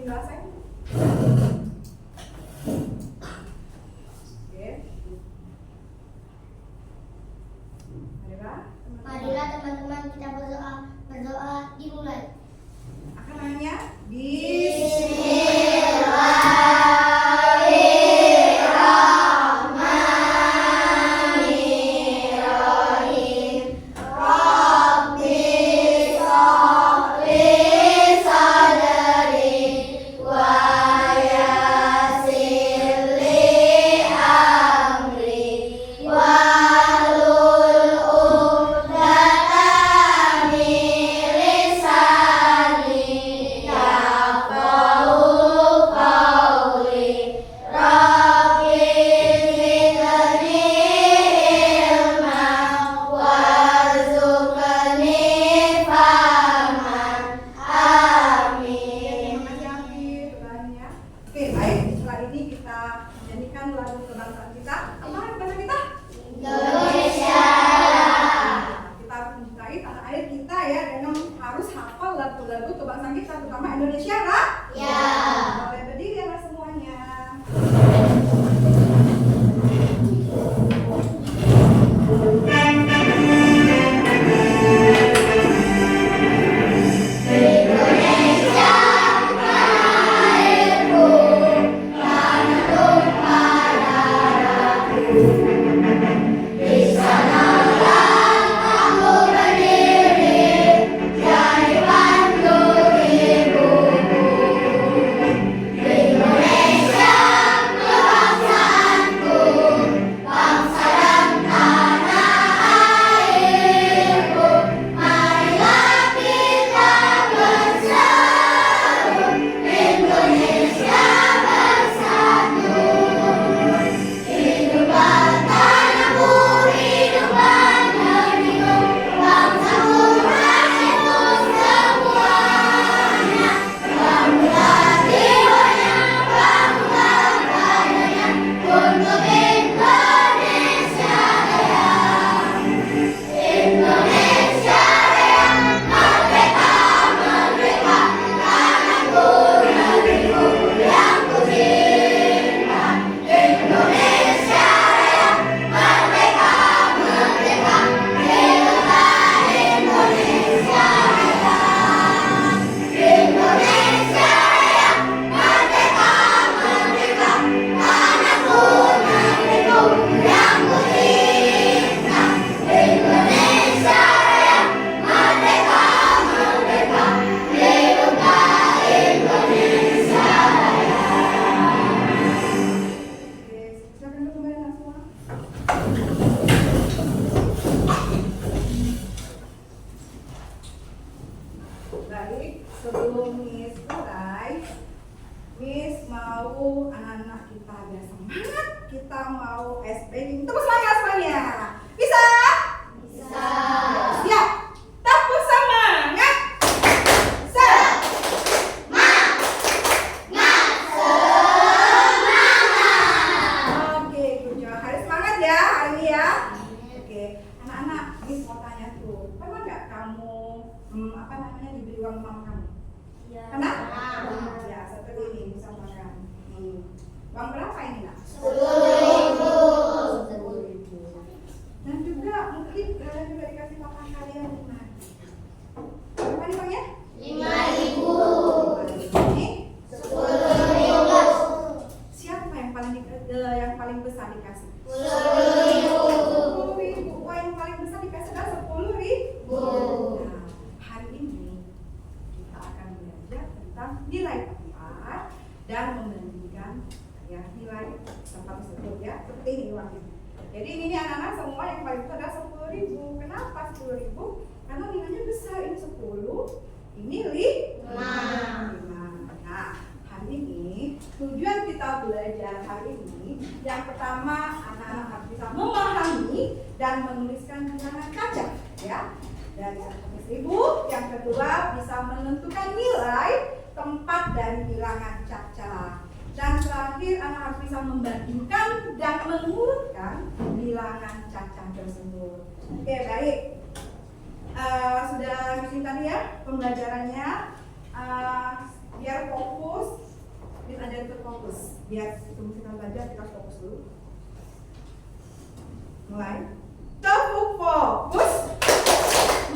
penjelasan. Marilah teman-teman kita berdoa. Berdoa dimulai. Akan nanya lagu kebangsaan kita, terutama Indonesia, Kak? Ya. Boleh berdiri ya semuanya. Baik, sebelum Miss mulai, Miss mau anak-anak kita biar semangat. Kita mau SP. Tepuk semuanya. Bisa? Bisa. Siap. Tepuk semangat. Oke, good job. Harus semangat ya hari ini ya. Oke, anak-anak, Miss mau tanya tuh, pernah nggak kamu diberi uang mama kamu? Iya. Pernah? Ya, seperti ini misalkan. Uang berapa ini, Nak? 10.000. Dan juga mungkin kalian juga dikasih makan kalian 5. Berapa nih Bang ya? 5.000. Ini 10.000. Siapa yang paling besar dikasih? 10.000. 10.000. Wah, yang paling besar dikasih adalah 10.000. Nah, hari ini kita akan belajar tentang nilai tempat dan membandingkan ya nilai tempat tersebut ya. Seperti ini uangnya. Jadi ini anak-anak semua yang paling besar adalah 10.000. Kenapa 10.000? Karena nilainya besar, ini 10, ini 5. Nah, hari ini tujuan kita belajar hari ini yang pertama anak-anak harus bisa memahami dan menuliskan bilangan kaca ya. Dari 100.000, yang kedua bisa menentukan nilai tempat dari bilangan caca. Dan terakhir anak harus bisa membandingkan dan mengurutkan bilangan caca tersebut. Oke, baik. Sudah misi tadi ya pembelajarannya biar fokus biar sebelum kita belajar kita fokus dulu. Mulai. Tepuk fokus.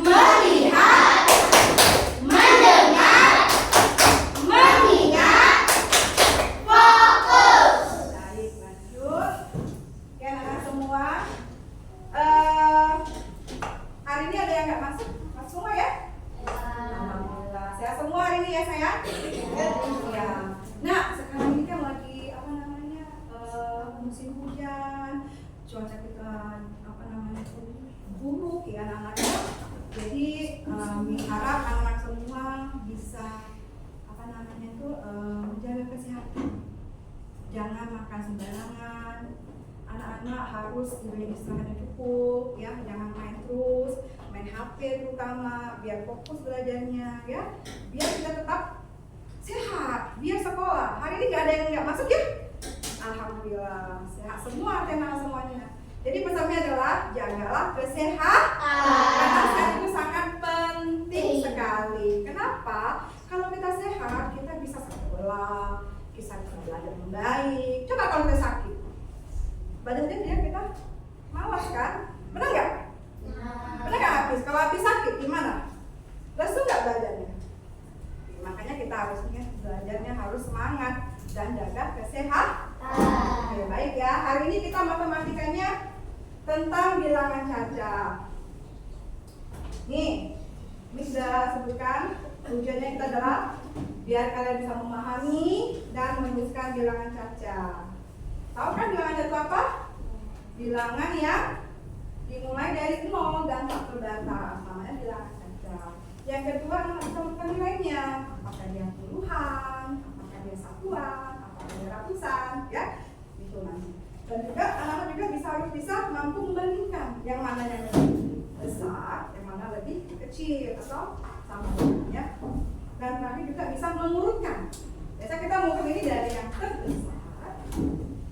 Melihat, mendengar, mengingat, fokus. Baik, lanjut. Oke, anak-anak semua. Hari ini ada yang nggak masuk? Masuk semua ya? Alhamdulillah. Sehat semua hari ini ya sayang? Ya. Nah, sekarang ini kan lagi apa namanya musim hujan, cuaca kita apa namanya buruk ya anak-anaknya. Jadi harap anak-anak semua bisa apa namanya itu menjaga kesehatan. Jangan makan sembarangan. Anak-anak harus diberi istirahat yang cukup, ya. Jangan main terus, main HP terutama, biar fokus belajarnya, ya. Biar kita tetap sehat, biar sekolah. Hari ini nggak ada yang nggak masuk ya? Alhamdulillah, sehat semua anak semuanya. Jadi pesannya adalah jagalah kesehatan, karena sehat itu sangat penting sekali. Kenapa? Kalau kita sehat, kita bisa sekolah, bisa belajar dengan baik. Coba kalau kita sakit, badannya dia kita malas kan? Benar nggak? Benar nggak habis? Kalau habis sakit gimana? Lesu nggak badannya? Makanya kita harusnya belajarnya harus semangat dan jaga kesehatan. Oke, baik ya. Hari ini kita matematikanya tentang bilangan caca. Nih, ini sudah sebutkan tujuannya kita adalah biar kalian bisa memahami dan menuliskan bilangan caca. Tahu kan bilangan caca apa? Bilangan yang dimulai dari 0 dan tak terbatas, namanya bilangan caca. Yang kedua, anak bisa menemukan nilainya. Apakah dia puluhan, apakah dia satuan, apakah dia ratusan, ya? Itu nanti. Dan juga anak-anak juga harus bisa mampu membandingkan yang mana yang lebih besar, yang mana lebih kecil atau sama dengannya. Dan terakhir juga bisa mengurutkan. Biasa kita mengukur ini dari yang terbesar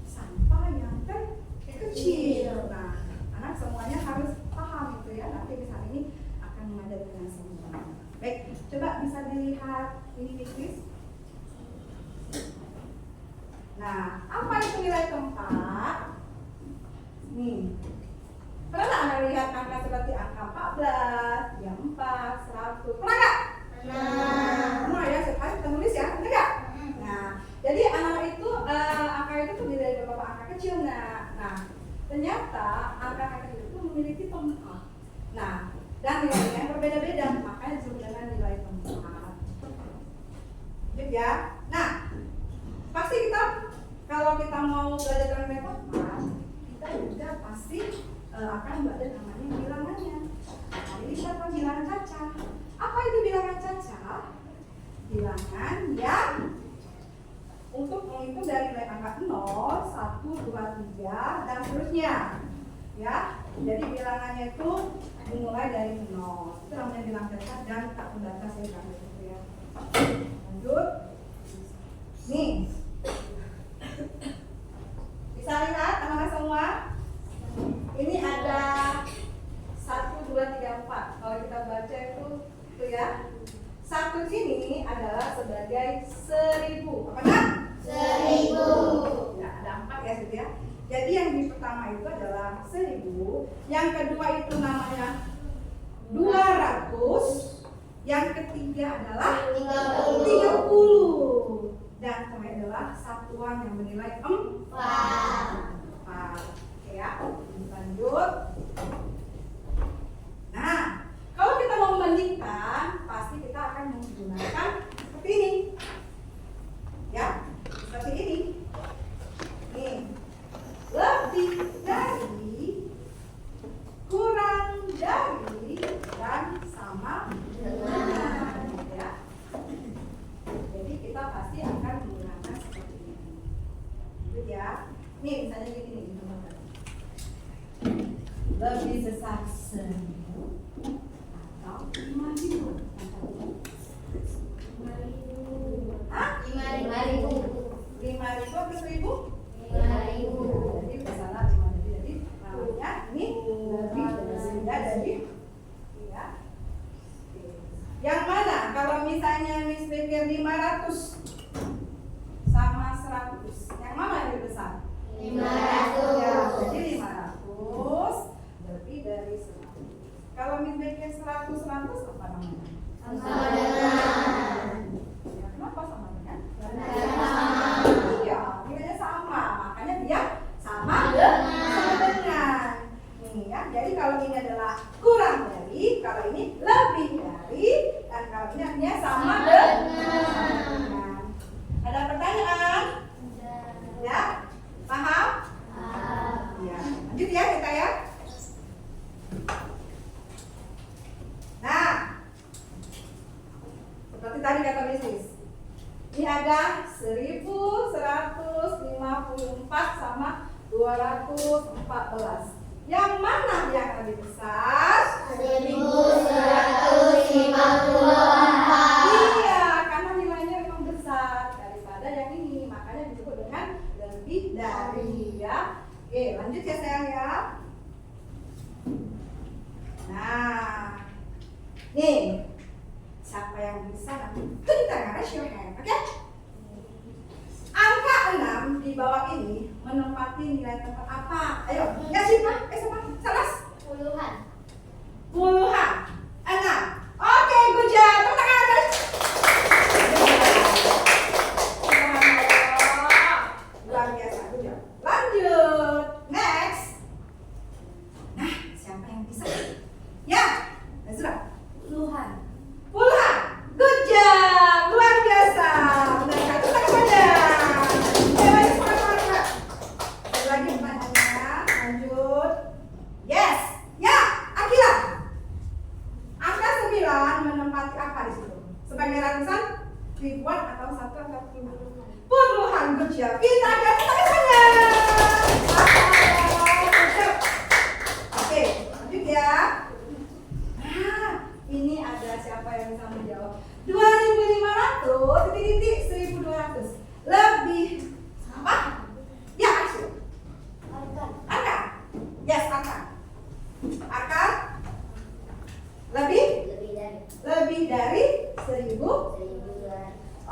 sampai yang terkecil. Nah, anak semuanya harus paham itu ya. Nanti di saat ini akan mengajarkan semua. Baik, coba bisa dilihat ini please. Nah, apa itu nilai keempat? Nih, pernah nggak Anda lihat angka seperti angka 14, ya 4, 100? Pernah nggak? Pernah ya, sekali kita nulis ya, benar nggak? Nah, jadi anak itu angka itu terdiri dari beberapa angka kecil. Nah, ternyata angka kecil itu memiliki tempat. Nah, dan nilainya berbeda-beda, makanya disebut dengan nilai tempat. Gitu ya. Nah, pasti kita kalau kita mau belajar tentang nilai tempat, kita juga pasti akan belajar namanya bilangannya. Hari ini kita tahu bilangan caca. Apa itu bilangan caca? Bilangan yang untuk menghitung dari nilai angka 0, 1, 2, 3 dan seterusnya. Ya. Jadi bilangannya itu dimulai dari 0. Itu namanya bilangan caca dan tak terbatas ya kan gitu ya. Lanjut. Nih. Bisa lihat anak-anak semua? Ini ada 1, 2, 3, 4. Kalau kita baca itu ya. 1 sini adalah sebagai 1000. Apa kan? 1000. Ya, ada 4 ya gitu ya. Jadi yang di pertama itu adalah 1000, yang kedua itu namanya 200, yang ketiga adalah 30. Dan terakhir adalah satuan yang bernilai 4. Oke ya, lanjut. Nah, kalau kita mau membandingkan, pasti kita akan menggunakan seperti ini. Ya, seperti ini. Nih. Lebih dari, kurang dari, dan sama dengan, ya. Jadi kita pasti akan menggunakan seperti ini. Gitu ya. Nih misalnya gini nih, teman-teman. Lebih besar 1000 atau 5000. 5000. Hah? 5000. 5000 atau 1000? 5000. Jadi salah cuma jadi namanya ini lebih dari ya. Yang mana kalau misalnya Miss pikir 500 sama 100, yang Ya, jadi 500 lebih dari 100. Kalau bikin 100 apa namanya? Sama dengan. Ya, kenapa sama dengan? Iya, nilainya sama, makanya dia sama dengan. Nih ya, jadi kalau ini adalah kurang dari, kalau ini lebih dari, dan kalau ini artinya sama dengan. Ada pertanyaan? Ya, paham? Ya, lanjut ya kita ya. Nah, seperti tadi kata bisnis. Ini ada 1154 sama 214. Yang mana yang lebih besar? 1154. Iya, karena nilainya memang besar daripada yang ini, makanya disebut dengan lebih dari ya. Oke, lanjut ya sayang ya. Nah, nih siapa yang bisa nanti kita raise your hand, oke? Angka 6 di bawah ini menempati nilai tempat apa? Ayo, ya siapa? Siapa? Salas? Puluhan. Puluhan. 6. Oke, good job. Tepuk tangan, guys. Subhanallah. Luar biasa, good job. Lanjut. Next. Nah, siapa yang bisa? Ya, sudah. Puluhan. Puluhan. Good job. Luar biasa. Benar, tepuk tangan saja. Ayo, semangat. Ada lagi pertanyaannya. Lanjut. Yes. Ya, Akila. Angka 9 menempati apa di situ? Sebagai ratusan, ribuan, atau satu atau puluhan? Good job. Kita akan tangannya. Oke, lanjut ya. Nah, ini ada siapa yang bisa menjawab? 2.500 titik 1.200 lebih apa? Ya, action. Angka. Yes, angka. Angka lebih dari 1.000.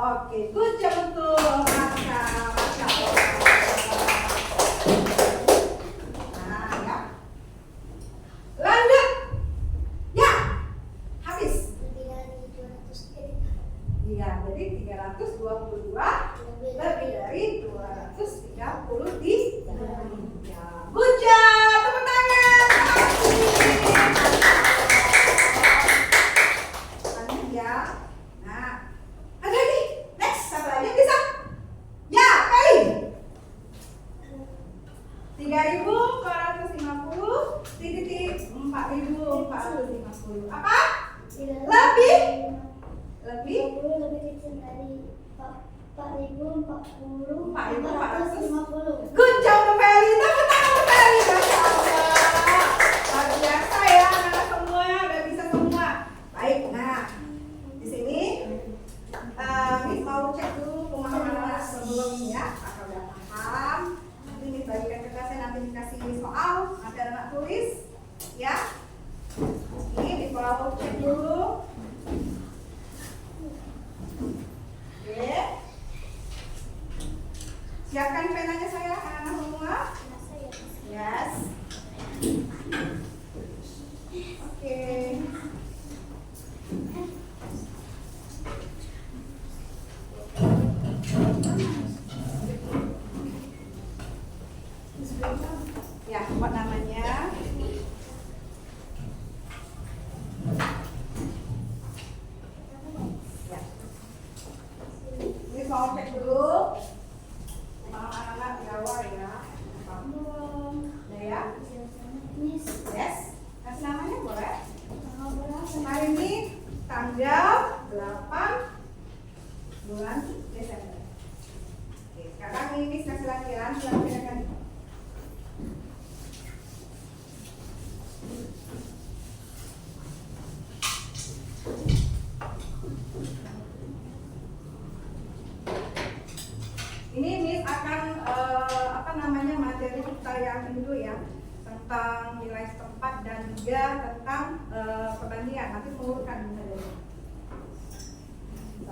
Oke, good job untuk angka. Masya Allah. Nah, ya. Lanjut. Ya, habis. Iya, jadi 322 lebih dari 233. Good job, tepuk tangan. Lanjut ya. Nah, ada lagi. Next, siapa lagi yang bisa? Ya, Peli. 3.450 titik 4.450. Apa? Lebih lebih kecil dari 4.040. 4.450. Good job, Peli. Tepuk tangan, Peli. Masya Allah. Luar biasa ya, anak semua udah bisa semua. Baik, nah di sini Miss mau cek dulu pemahaman anak sebelumnya. Apakah udah paham? Nanti Miss bagikan ke kelasnya, nanti dikasih soal, nanti ada anak tulis, ya. Ini Miss mau cek dulu. Oke. Siapkan penanya saya, anak-anak semua. Yes. Oke. Ya, buat namanya. Ya. Ini mau cek dulu. Anak-anak Jawa ya. Belum. Ya. Yes. Kasih namanya boleh? Hari ini tanggal 8 bulan Desember. Oke, sekarang ini kasih latihan. Silakan. Ini Miss akan materi kita yang dulu ya, tentang nilai setempat dan juga tentang perbandingan. Nanti mengurutkan misalnya. 1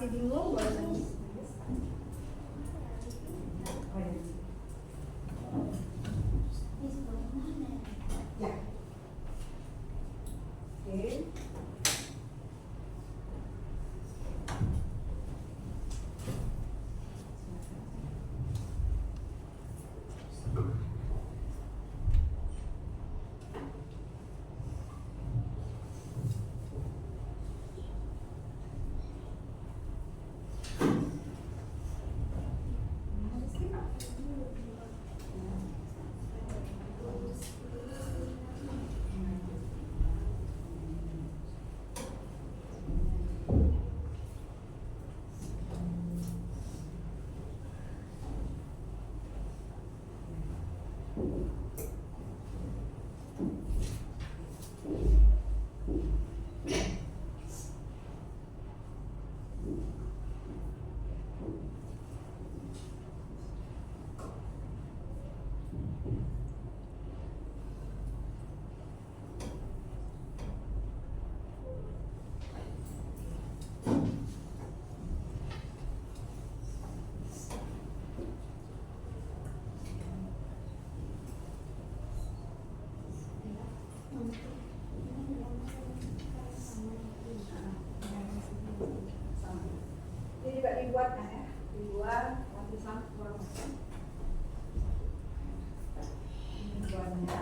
masih bingung boleh nangis. Oh, ya. Ya. Oke. Ini juga dibuat kan ya, dibuat lapisan kurang masuk. Ini buatnya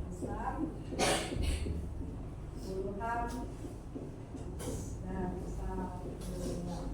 besar, puluhan, dan besar puluhan.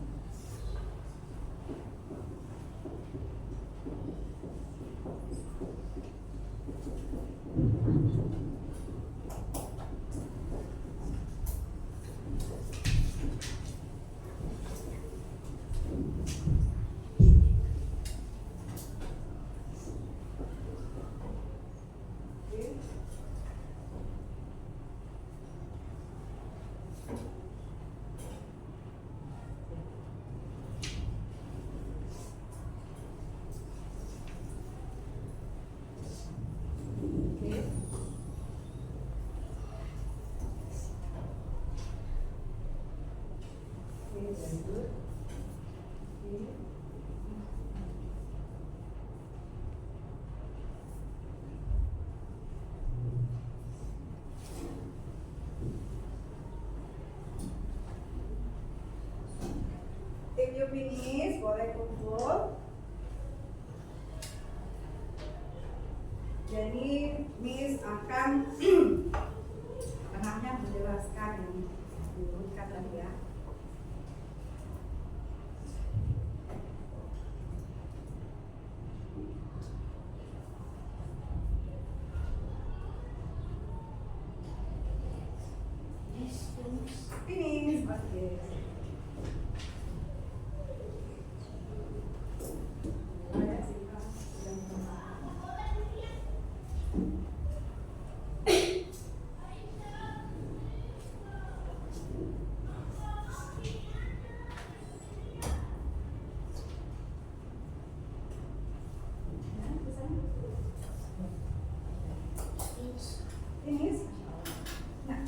If you finish, boleh kumpul. Jadi Miss akan tengahnya menjelaskan yang diurutkan tadi ya. Finish, oke. Finish. Nah,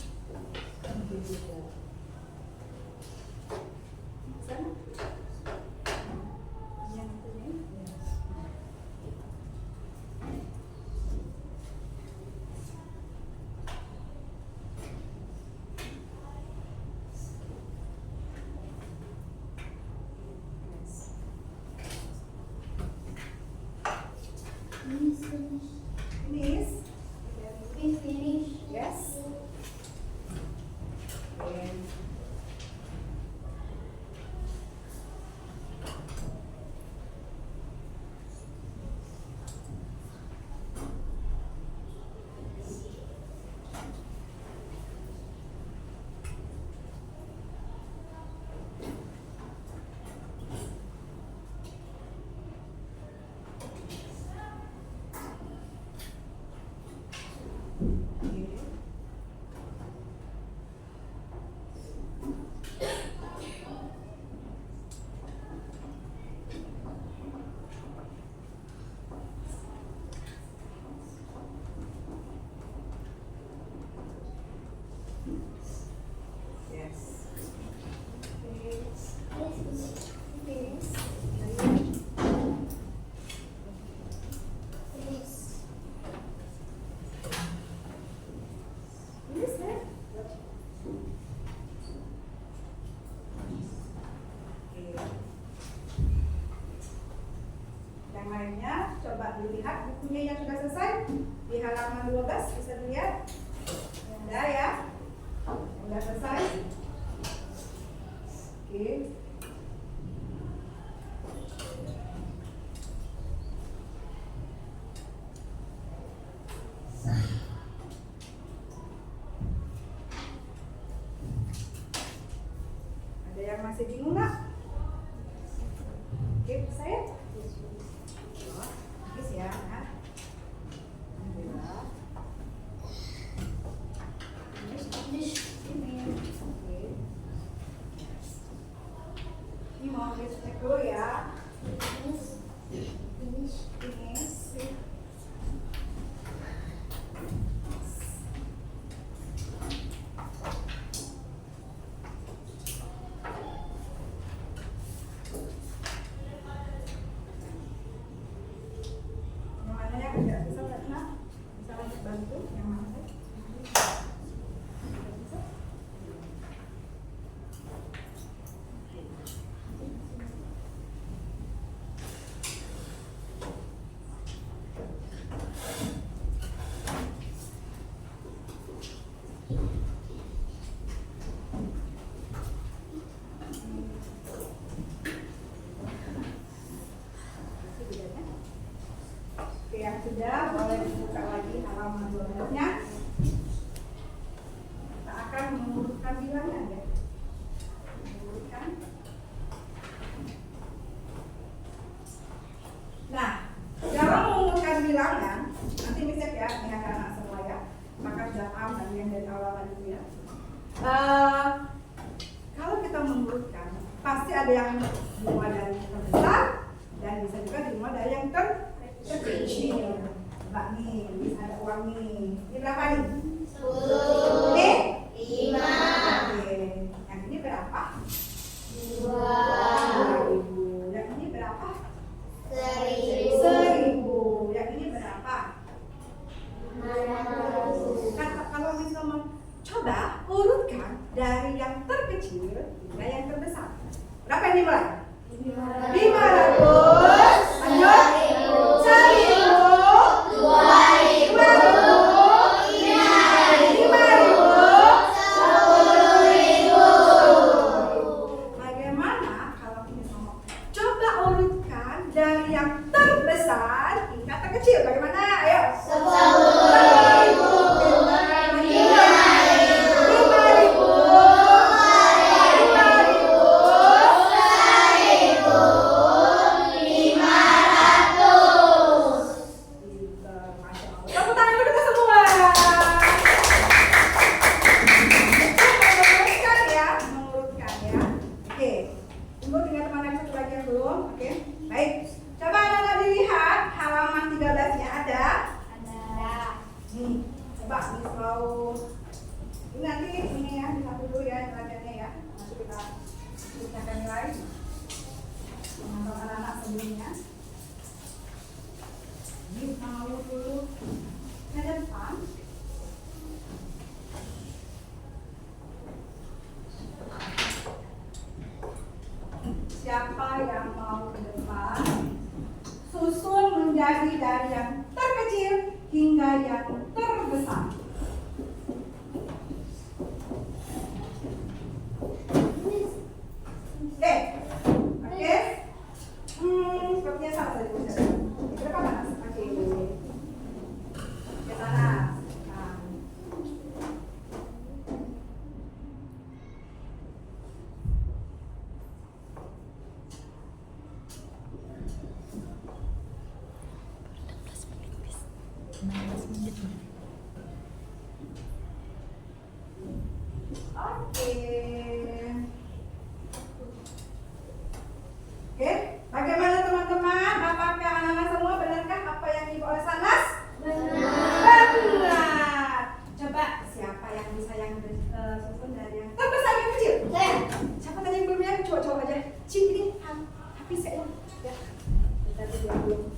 lainnya. Coba dilihat bukunya yang sudah selesai di halaman 12, bisa dilihat. Sudah ya, sudah selesai. Oke. Ada yang masih bingung nggak? Oke, bisa ya? Bagus ya. Alhamdulillah. Ini mau dicek dulu ya. Yang mana yang tidak bisa karena bisa lanjut bantu yang mana? Oke, yang sudah boleh dibuka lagi halaman 12-nya. Kita akan mengurutkan bilangan ya. Mengurutkan. Nah, dalam mengurutkan bilangan, nanti misal ya, ini anak-anak semua ya, maka sudah paham tadi yang dari awal tadi ya. Kalau kita mengurutkan, pasti ada yang dimulai dari yang terbesar dan bisa juga dimulai dari yang terkecil. Coba nih, bisa ada uang nih. Ini berapa nih? 10, Ini 5, Oke. Yang ini berapa? 2, 2.000. Yang ini berapa? 1.000, 1.000. Yang ini berapa? 500. Kalau misalnya coba urutkan dari yang terkecil hingga yang terbesar. Berapa yang dimulai? 500. Lanjut. 1.000. 2.000, 10.000. Bagaimana kalau ini sama? Coba urutkan dari yang terbesar hingga terkecil. Bagaimana? Ayo. 10.000, 5.000. Tepuk tangan untuk kita semua. Mengurutkan ya. Oke. Tunggu tinggal teman yang satu lagi yang belum. Oke. Baik. Coba anak-anak dilihat halaman 13-nya ada. Nih. Coba Miss mau. Ini nanti ini ya satu dulu ya nilainya ya. Nanti kita akan nilai untuk anak-anak sebelumnya. Ini mau dulu ke depan. Siapa yang mau ke depan? Susun menjadi dari yang terkecil hingga yang terbesar. Oke. Sepertinya salah tadi udah. Berapa panas? Oke. Ke sana. Nah. Oke, bagaimana teman-teman? Apakah anak-anak semua benarkah apa yang dibawa oleh Sanas? Benar. Benar. Coba siapa yang bisa yang susun dari yang terbesar yang kecil? Saya. Siapa tadi yang belum ya? Coba aja. Cik ini habis ya. Ya. Kita lihat dulu.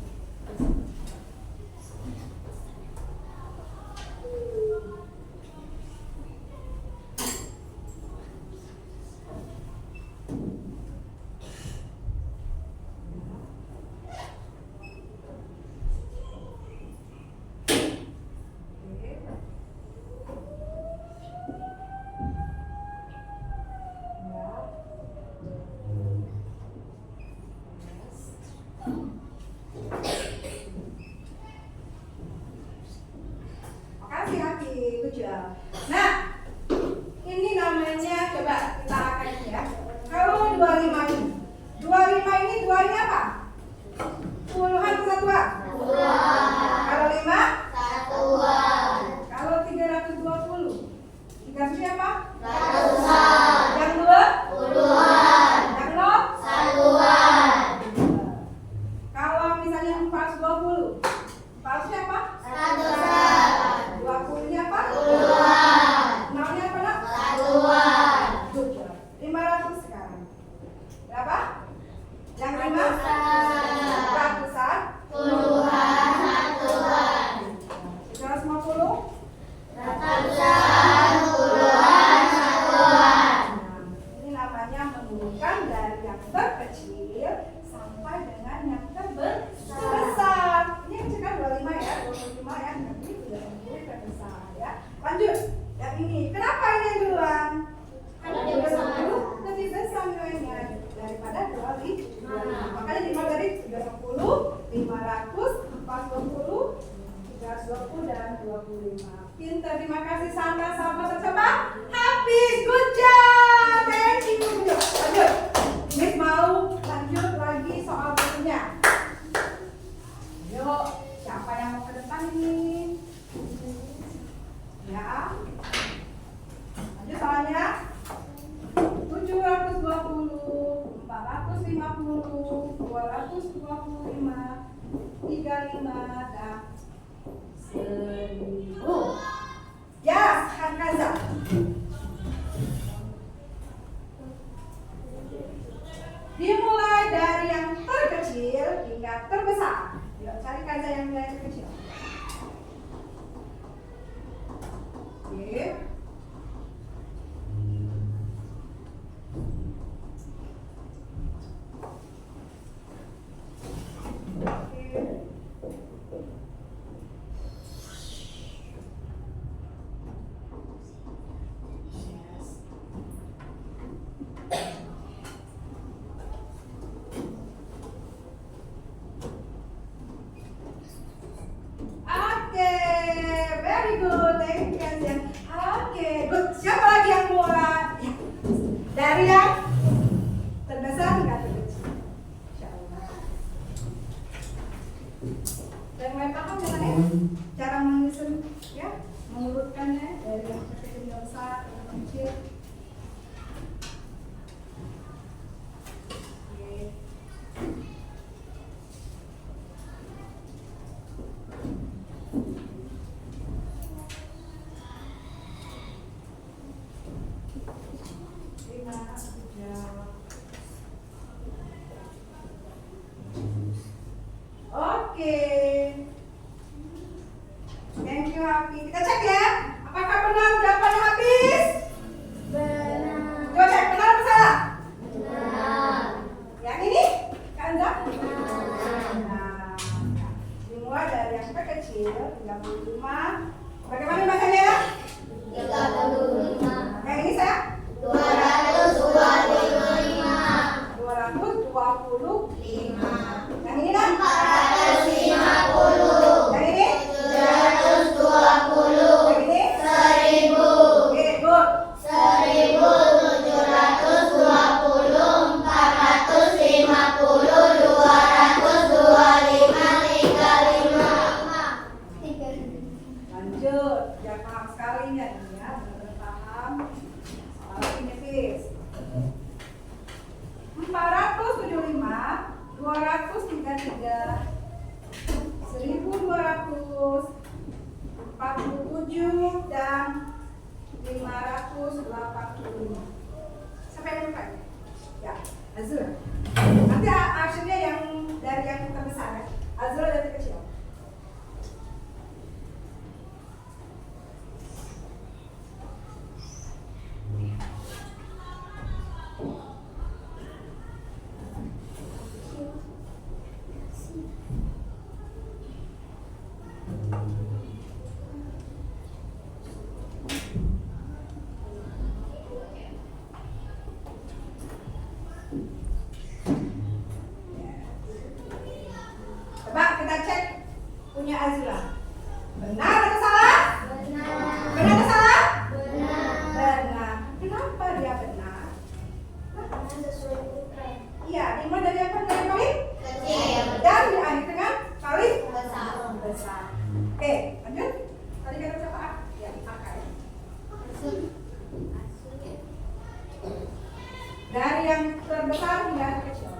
520, 500, 420, 320 dan 25. Pintar, terima kasih Santa, sama coba. Habis, good job. Thank you. Lanjut. Miss mau lanjut lagi soal berikutnya. Yuk, siapa yang mau ke depan ini? Ya. Lanjut soalnya. 720, 450, 225, 35 dan 1000. Yes, Kanza. Dimulai dari yang terkecil hingga terbesar. Yuk, cari Kanza yang mulai terkecil. Oke. Very good, thank you Kanza. Oke, good. Siapa lagi yang mulai? Dari yang terbesar hingga terkecil. Insyaallah. Dan mulai paham ya kan? Cara menyusun ya, mengurutkannya dari yang terkecil hingga besar, yang kecil. Oke. Thank you Hafi. Kita cek ya. Apakah benar jawabannya habis? Benar. Coba cek benar atau salah? Benar. Yang ini? Kanza? Benar. Dimulai dari yang terkecil 35. Bagaimana bacanya? 35. Yang ini saya? 225. 225. 5. Yang ini kan? 450. Yang ini? 720. Yang ini? 1000. Oke, good. 1720, 450, 225, 35. Lanjut. Ya paham sekali ya ini ya. Benar paham. Soal ini Fis. 475, 233, 1200, 47 dan 585. Sampai yang berapa? Ya, Azura. Nanti actionnya yang dari yang terbesar ya. Azura dari kecil. Coba kita cek punya Azura. Benar atau salah? Benar. Benar atau salah? Benar. Benar. Kenapa dia benar? Sesuai ukuran. Iya, dimulai dari apa? Dari kali? Kecil. Dan diakhiri dengan kali Besar. besar. Oke, lanjut. Tadi kata siapa? Ya, angka ya. Dari yang terbesar hingga yang kecil.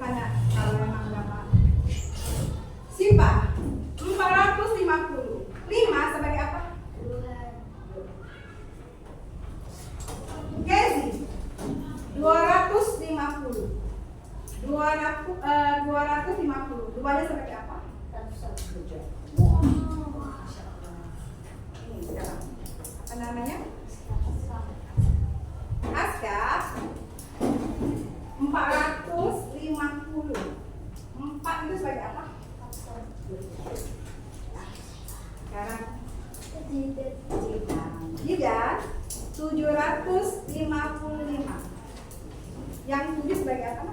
tanya kalau memang dapat. Sipa 450. 5 sebagai apa? Kezi 250. 250. Duanya sebagai apa? Ini sekarang apa namanya? Aska 450. 4 itu sebagai apa? Sekarang Jidan 755. Yang 7 sebagai apa?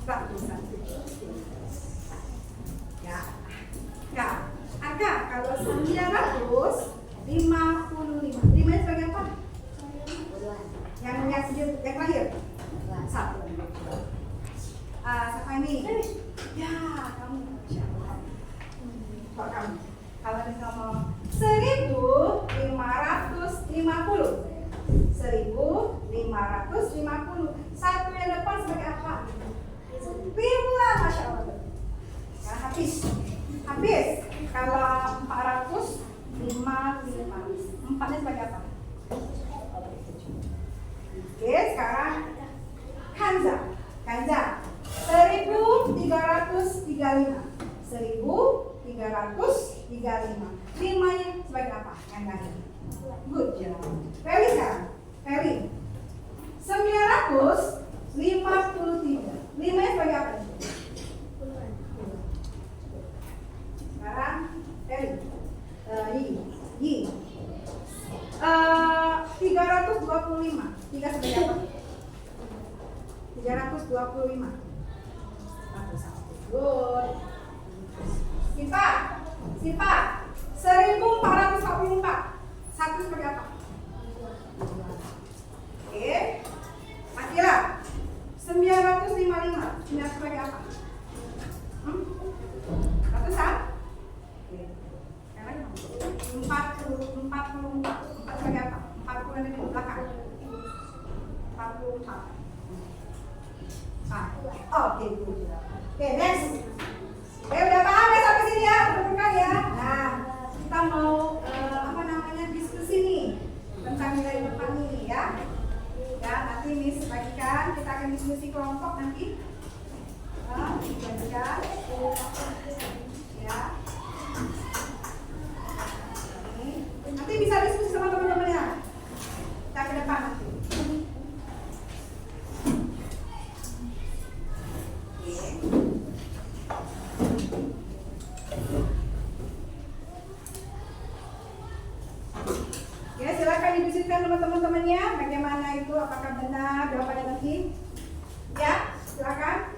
Ratusan. Ya. Ya. Angka kalau 955. 5 sebagai apa? Yang terakhir. Satu. Siapa ini? Ya, kamu. Kok kamu? Kalau kita mau 1550. 1550. Satu yang depan sebagai apa? Ribuan, Masya Allah. Ya, habis. Kalau 455. 4-nya sebagai apa? Oke, sekarang Kanza 1335. 1335. 5-nya sebagai apa? Yang tadi. Good job. Feli sekarang. Feli 953. 5-nya sebagai apa? Sekarang Feli Yi 325. 3 sebagai apa? 325. Good. Sipa 1444. 1 sebagai apa? Oke. Akira 955. 9 sebagai apa? Ratusan? Oke. Yang lain 44. 4 sebagai apa? 40 yang di belakang. 44. Oke, good. Oke, next. Udah paham ya sampai sini ya, bukan ya? Nah, kita mau diskusi nih tentang nilai depan ini ya. Ya, nanti Miss bagikan, kita akan diskusi kelompok nanti. Bagikan. Ya. Nanti bisa diskusi sama teman-teman ya. Kita ke depan nanti. Ya, silakan didiskusikan sama teman-temannya bagaimana itu, apakah benar jawabannya nanti. Ya, silakan.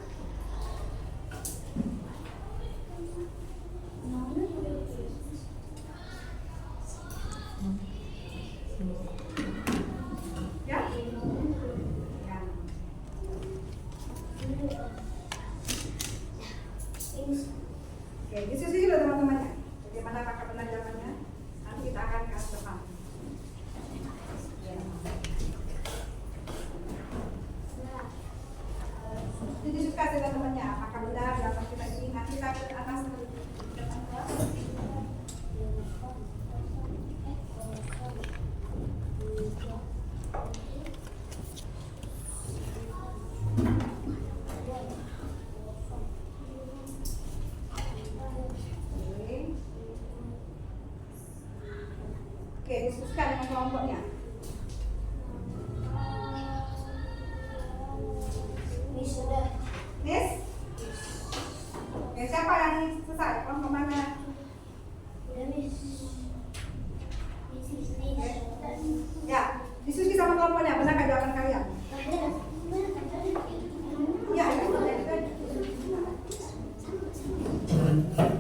Ya. Oke, diskusi dulu teman-temannya. Bagaimana apakah benar jawabannya? Nanti kita akan kasih depan. Didiskusikan dengan temannya, apakah benar jawaban kita ini. Nanti kita ke atas depan kelas. Oke, diskusikan dengan kelompoknya. Miss? Oke, siapa yang selesai? Kelompok mana? Ya, diskusi sama kelompoknya. Benarkah jawaban kalian? Ya,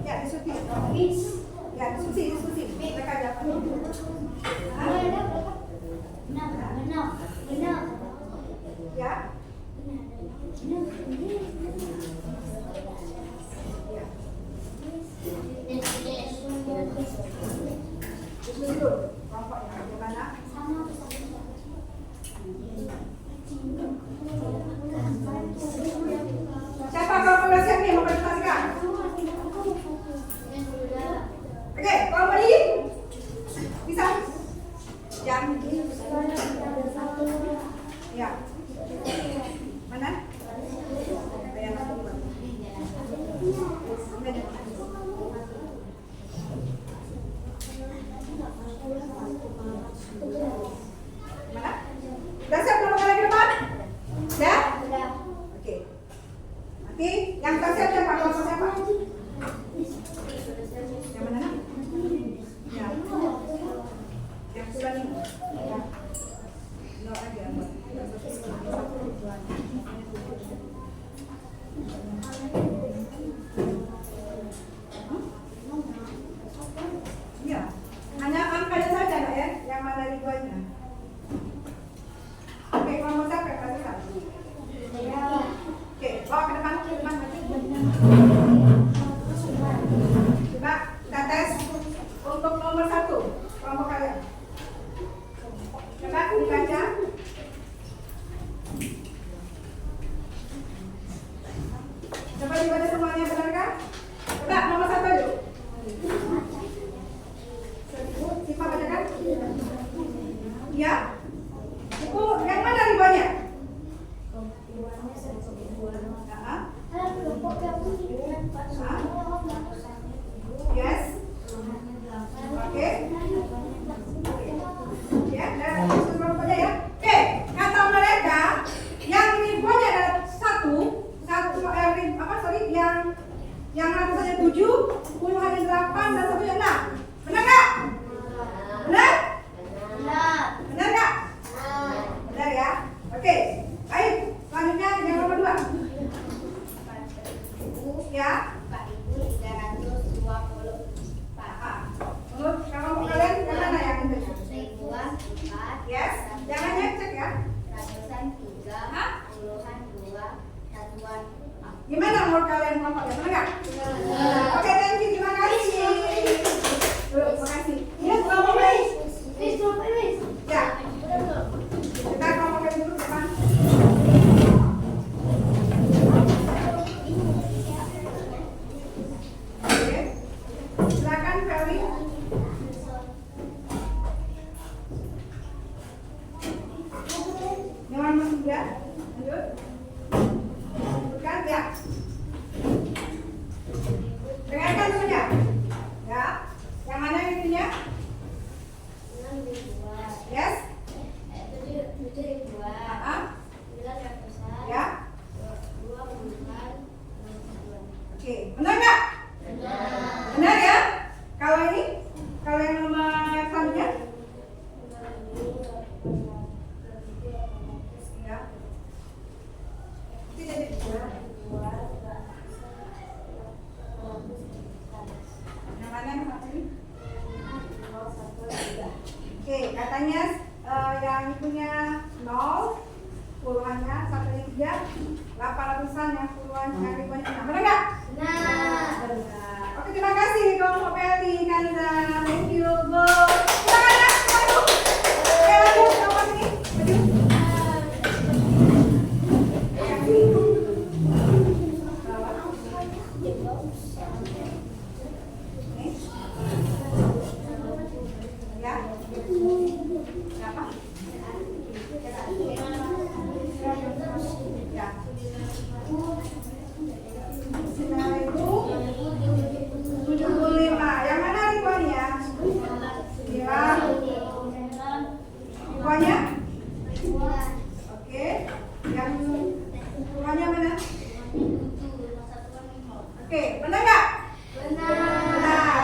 ya, diskusi. Ya, diskusi. Mereka jawabannya. Benar. Ya. Diskusi dulu kelompoknya bagaimana? nih mau presentasikan? Oke, kalau Mbak Lili bisa? Jam? Ya. Mana? Mana? Udah siap berapa kali ke depan? Udah? Oke. Nanti yang tak siap siapa? Kelompok siapa? Yang mana? Ya. Yang sudah nih. Ya. No aja. Iya. Hanya angkanya saja, Mbak ya, yang mana ribuannya. Oke, kelompok siapa yang kasih satu? Oke, bawa ke depan, Coba kita tes untuk nomor 1 kelompok kalian. Coba dibaca. Coba dibaca semuanya, benar kan? Coba nomor 1 dulu. Siapa bacakan? Iya. Buku yang mana ribuannya? Yes. Oke. Ya, dan kelompoknya ya. Oke, kata mereka yang ribuannya adalah yang ratusannya 7, puluhannya 8 dan satunya 6. Benar nggak? Benar? Benar nggak? Benar ya. Oke. Baik, selanjutnya yang nomor 2. Ya. 4.320. Menurut kalau kalian yang mana yang itu? Yes. Jangan cek ya. Gimana menurut kalian kelompoknya? Benar nggak? Oke, thank you. Terima kasih. Terima kasih. Ini kelompok baik. Ya. Kita kelompoknya dulu depan. Oke. Silakan Feli. Jangan masuk ya. Lanjut. Bukan ya. Dengarkan semuanya. Ya. Yang mana intinya? Yes. Ya. Oke, benar nggak? Benar ya? Kalau ini, kalau yang nomor selanjutnya? Ya. Tidak ada. Yang mana yang satu ini? Oke, katanya yang punya 0 puluhannya, satunya 3, 800-an yang puluhan, yang ribuannya 6. Benar nggak? Benar. Oke, terima kasih kelompok Feli, Kanza, thank you, go. Silakan ya, maju. Oke, lanjut kelompok ini, maju. Ya. Berapa? Ya. 9.075. Yang mana ribuannya? Ya. Ribuannya? Oke. Yang ribuannya mana? Oke, benar nggak? Benar.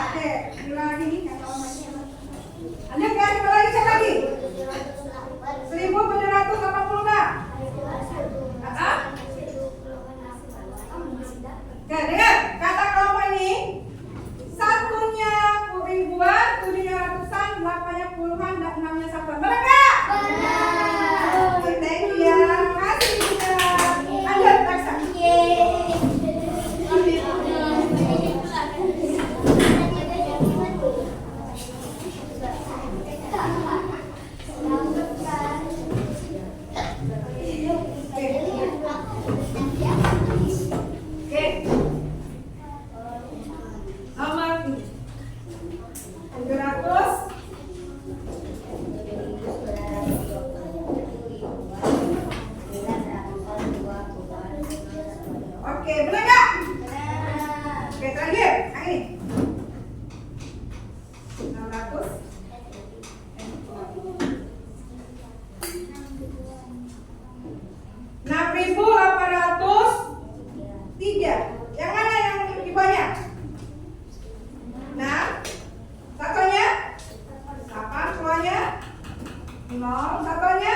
Oke, ulang lagi nih. Lanjut ya, coba lagi, cek lagi. 1.780 nggak? Oke, dengar. Kata kelompok ini, satunya ribuan, 7-nya ratusan, 8-nya puluhan, dan 6-nya satuan. Benar nggak? Benar. Oke, thank you ya. Kasih juga. Lanjut, Raksa. Oke. Yang mana yang lebih banyak? 6. Satunya? 8 semuanya? 0 satunya?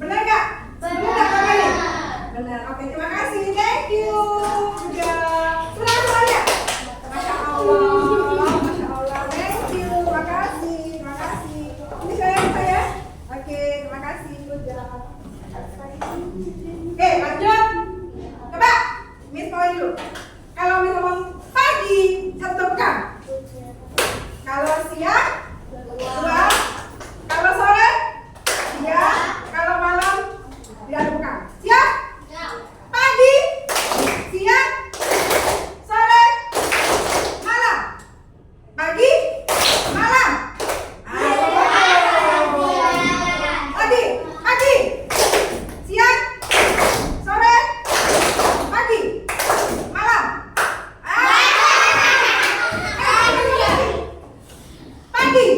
Benar nggak? Benar. Benar. Oke, terima kasih. Thank you. Sudah semuanya? Masya Allah. Masya Allah. Thank you. Terima kasih. Terima kasih. Ini saya. Oke, terima kasih. Oke, lanjut. Coba, Miss mau dulu. Kalau Miss ngomong pagi, satu pekan. Kalau siang, 2. Kalau sore, 3. Kalau malam, tidak ada bukan. Siap? Pagi, siang, sore, malam. Pagi, malam. Pagi, siang, sore, pagi, malam. Pagi,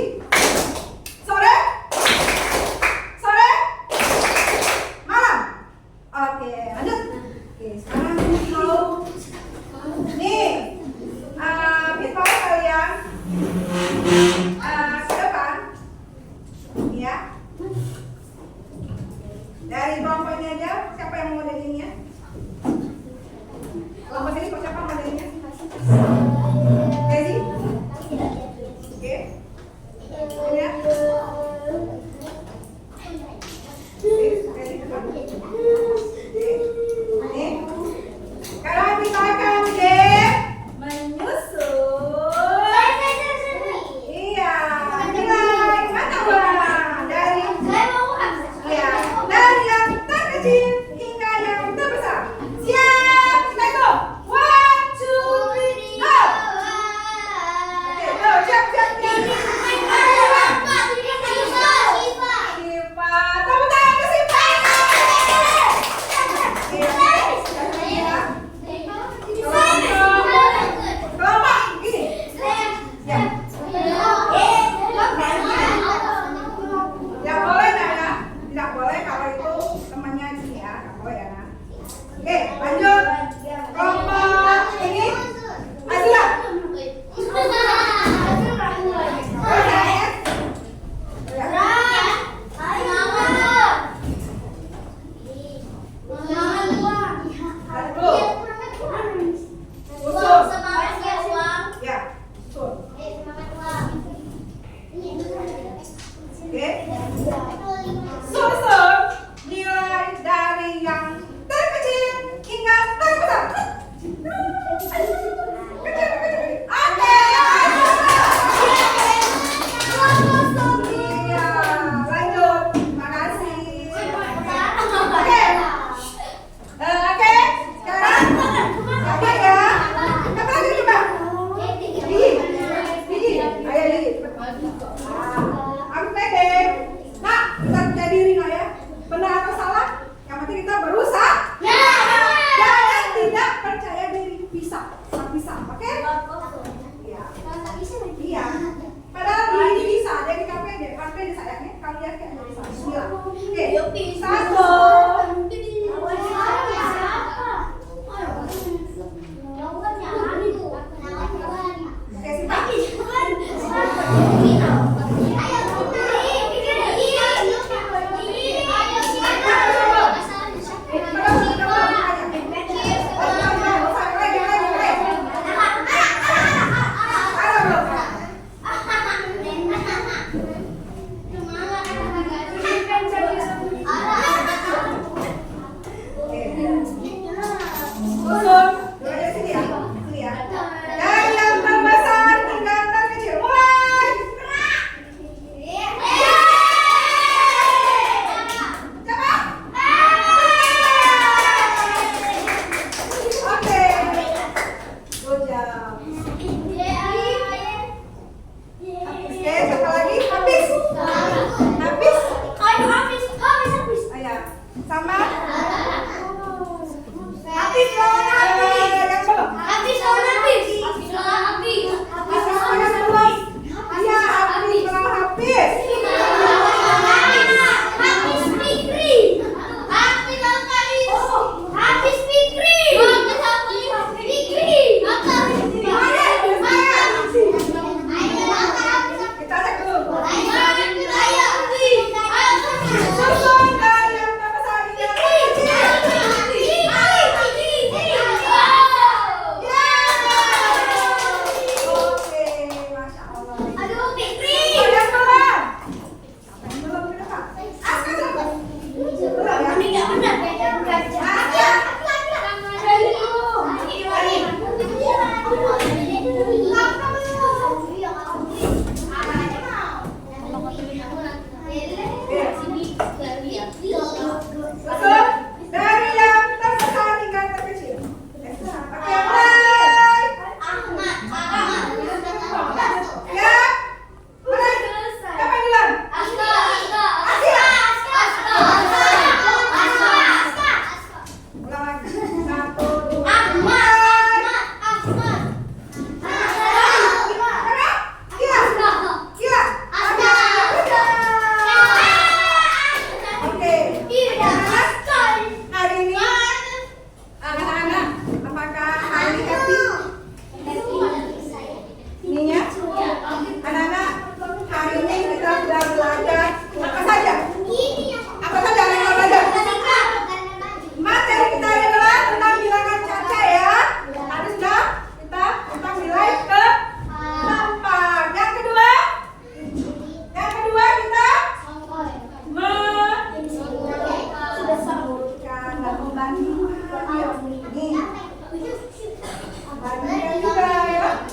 Bagian juga ya.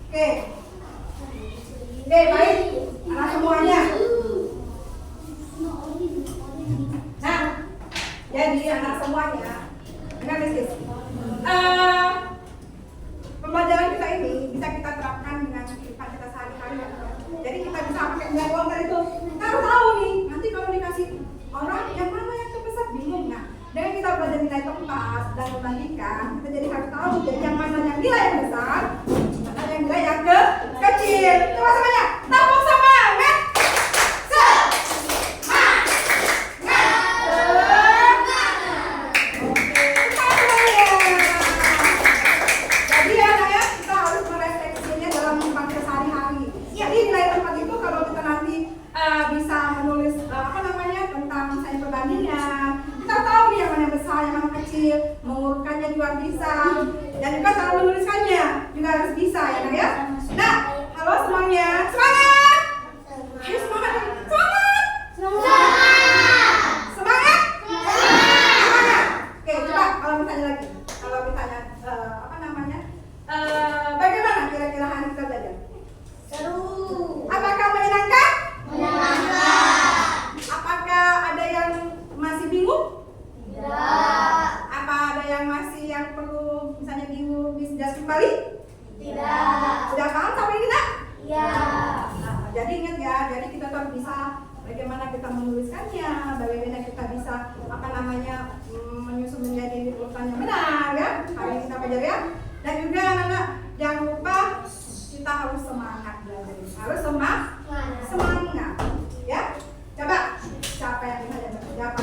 Oke. Oke, baik. Anak semuanya. Nah, jadi anak semuanya, dengar nih. Pembelajaran kita ini bisa kita terapkan dengan kehidupan kita sehari-hari. Jadi kita bisa pakai mengganggu itu. Kita harus tahu nih, nanti kalau dikasih orang yang mana yang terbesar bingung. Nah, dengan kita belajar nilai tempat dan membandingkan, kita jadi harus tahu jadi yang mana yang nilai yang besar, mana yang nilai yang kecil. Coba semuanya, tepuk semangat. Bisa menulis tentang misalnya perbandingan, kita tahu nih yang mana besar, yang mana kecil, mengurutkannya juga bisa, dan juga cara menuliskannya juga harus bisa ya nak ya. Nah, halo semuanya, semangat! Ayo semangat, semangat! Semangat! Semangat! Oke, coba kalau misalnya lagi, bagaimana kira-kira hari kita belajar? Seru. Apakah menyenangkan? Menyenangkan. Apakah ada yang masih bingung? Tidak. Apa ada yang perlu misalnya bingung bisa kembali? Tidak. Sudah paham sampai ini tak? Iya. Nah, jadi ingat ya, jadi kita tuh bisa bagaimana kita menuliskannya, bagaimana kita bisa menyusun menjadi urutan yang benar ya. Hari ini kita belajar ya. Dan juga anak-anak jangan lupa kita harus semangat belajar. Harus semangat ya. Coba siapa yang bisa jawab?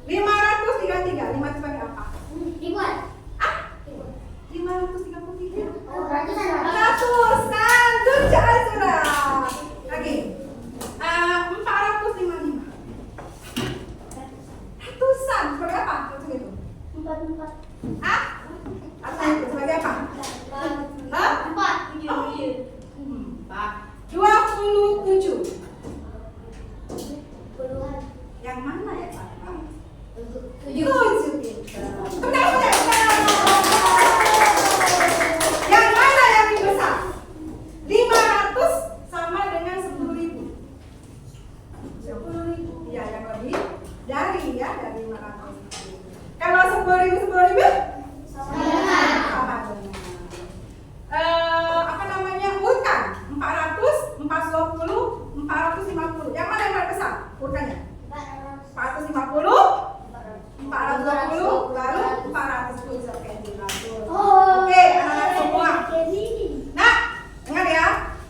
533, 5 itu sebagai apa? Ribuan. 533. Ratusan. Ratusan, tujuh sudah. Lagi. 455. Ratusan, sebagai apa? Maksud itu? 4. Apa itu sebagai apa? 4. 27. Puluhan. Yang mana ya Pak? 7. Benar. Yang mana yang lebih besar? 500 sama dengan 10.000. 10.000. Ya, yang lebih dari 500. Kalau 10.000 sama dengan urutkan 400, 420, 450. Yang mana yang paling besar urutannya? 450, 420, lalu 400. Oke, anak-anak semua. Nah, dengar ya,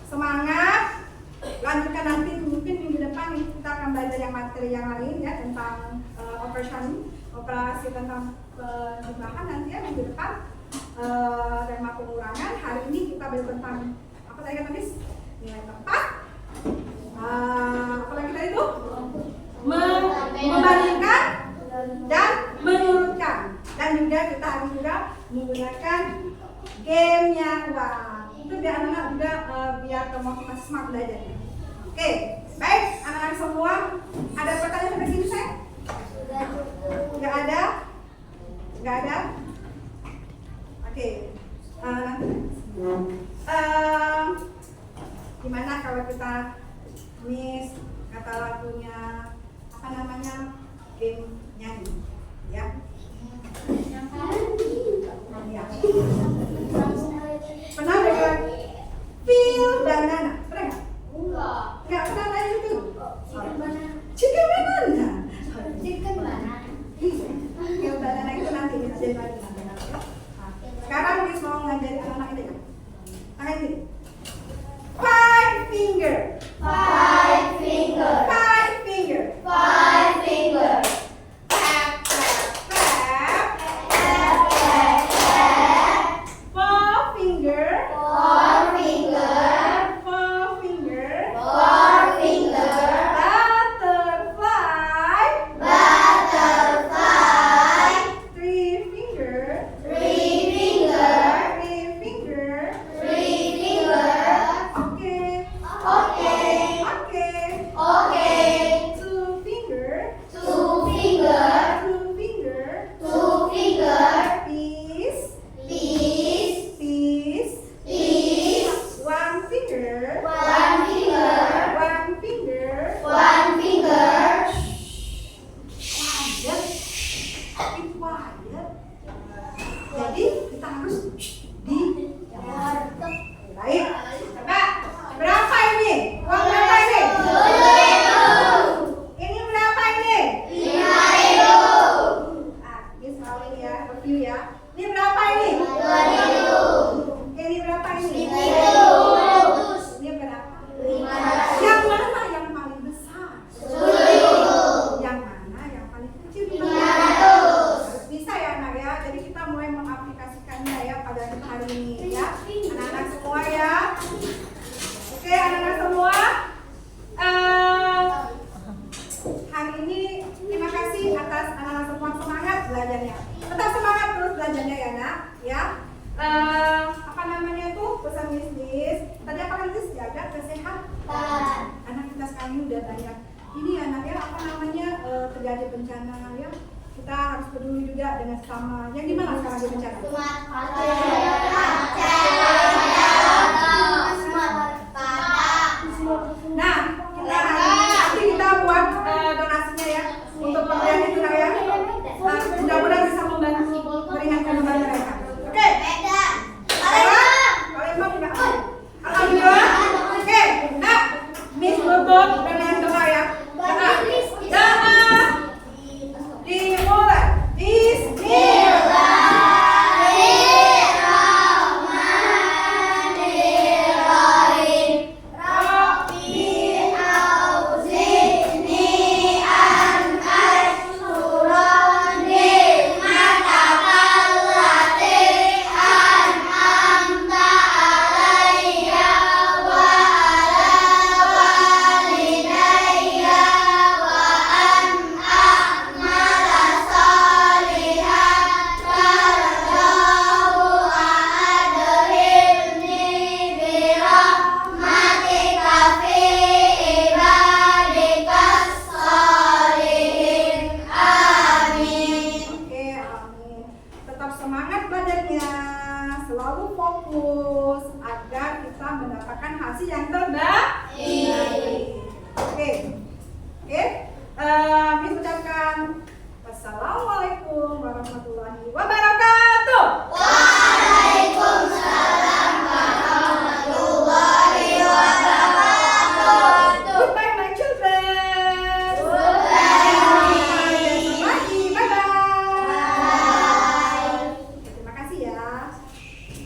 semangat. Lanjutkan nanti mungkin minggu depan kita akan belajar yang materi yang lain ya tentang operasi tentang penjumlahan nanti ya minggu depan. Dan pengurangan. Hari ini kita belajar tentang apa tadi kata Miss? Nilai tempat. Apa lagi tadi itu? Membandingkan dan mengurutkan. Dan juga kita harus juga menggunakan gamenya. Wah, itu biar anak-anak juga biar masih semangat belajarnya. Oke, baik anak-anak semua. Ada pertanyaan sampai sini saya? Nggak ada? Nggak ada? Oke, gimana kalau kita Miss kata lagunya game nyanyi ya? Ya. Pernah dengar Phil dan Nana? Pernah nggak? Nggak pernah nanya itu? Chicken banana. Phil dan Nana itu nanti bisa jadi lagi nanti ya. Sekarang Miss mau ngajari anak-anak ini ya. Tangan ini. 5 finger. 5 finger. 5 finger. 5 finger. Clap, clap, clap. Clap, clap, clap. kita harus di baik. Coba berapa ini? Uang berapa ini? 7.000. Ini berapa ini? 5.000. Ini selalu ini ya, review ya. Ini berapa ini? 2.000. Ini berapa ini? 1.000. Ini berapa? 500. Yang mana yang paling besar? 10.000. Yang mana yang paling kecil? 500. Harus bisa ya anak ya. Jadi kita mulai mengaplikasikannya ya pada hari ini ya. Anak-anak semua ya. Oke anak-anak semua. Hari ini terima kasih atas anak-anak semua semangat belajarnya. Tetap semangat terus belajarnya ya nak. Ya. Apa namanya itu pesan Miss? Tadi apa kan Miss? Jaga kesehatan. Anak kita sekarang ini udah banyak. Ini anak ya apa namanya terjadi bencana ya. Kita harus peduli juga dengan sesama. Yang gimana sekarang di bencana? Nah, kita nanti kita buat donasinya ya untuk pemberian itu ya. Mudah-mudahan bisa membantu meringankan beban mereka. Oke. Palembang udah. Alhamdulillah. Oke. Nah, Miss tutup dengan doa ya. Doa dimulai. Tetap semangat belajarnya, selalu fokus agar kita mendapatkan hasil yang terbaik.